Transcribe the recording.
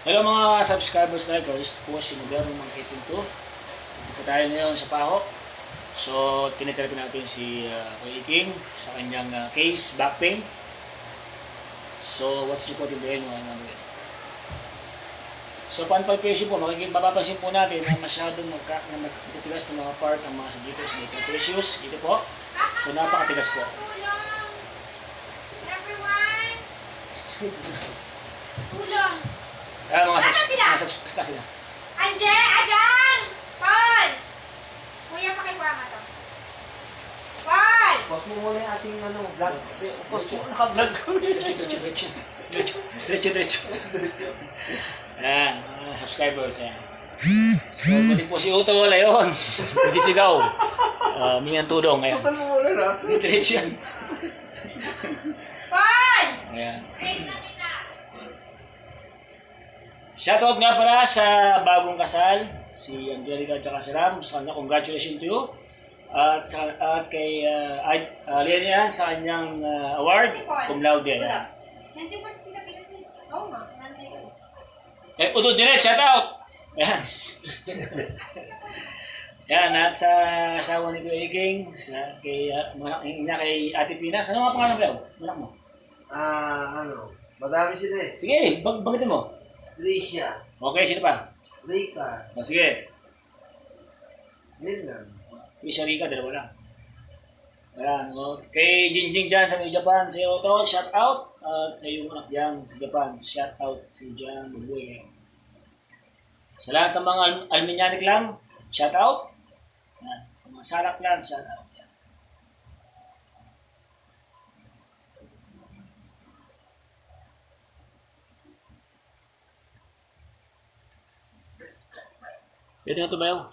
Hello mga subscribers na ito po si Moderno mga K2. Dito po tayo ngayon sa Paho. So, tinitherapy natin si Kuya King sa kanyang case, back pain. So, what's reported din yung ano yun. So, panpalpation po, mapapansin po natin na masyadong magtitigas ng mga part ng mga sagittos dito. Precious, dito po. So, napakatigas po. Everyone! Tulong! Mga Nasaan sila? Anje! Ajan! Paul! Kuya, pakikuha nga to. Paul! Post mo muna yung ating vlog. Post mo, naka-vlog ko. Diretso. Ayan, mga subscribers. Ayan. So, pati po si Utol, ayun. Nagsisigaw. Mingan tudong. Ayan. Post mo muna na. Diretso yan. Paul! Ayan. Shoutout nga para sa bagong kasal, si Angelica at si Ram. Sa kanya, congratulations to you. At kay Lenian sa kanyang award, cum laude. Ayan. Nandiyo pa sila Pinas nito. Oo nga, nandiyo. Kay Udo Direct, shoutout! Ayan. Yan, at sa asawa ni Kuya King, kay Ate Pinas. Ano nga pangalan kayo? Manak mo? Madami sila eh. Sige, bagitin mo. Tricia, Okay, sino pa? Rika, Sige. Milnan. Trisha Rica, dalawa lang. Ayan, kay Jinjing dyan sa New Japan, sa iyo to, shout out. At sa iyo anak dyan sa Japan, shout out si Jan Bubuy. Sa lahat ng mga Alminianic lang, shout out. Ayan, sa mga Salak lang, shout out. Pwede na ito ba yun?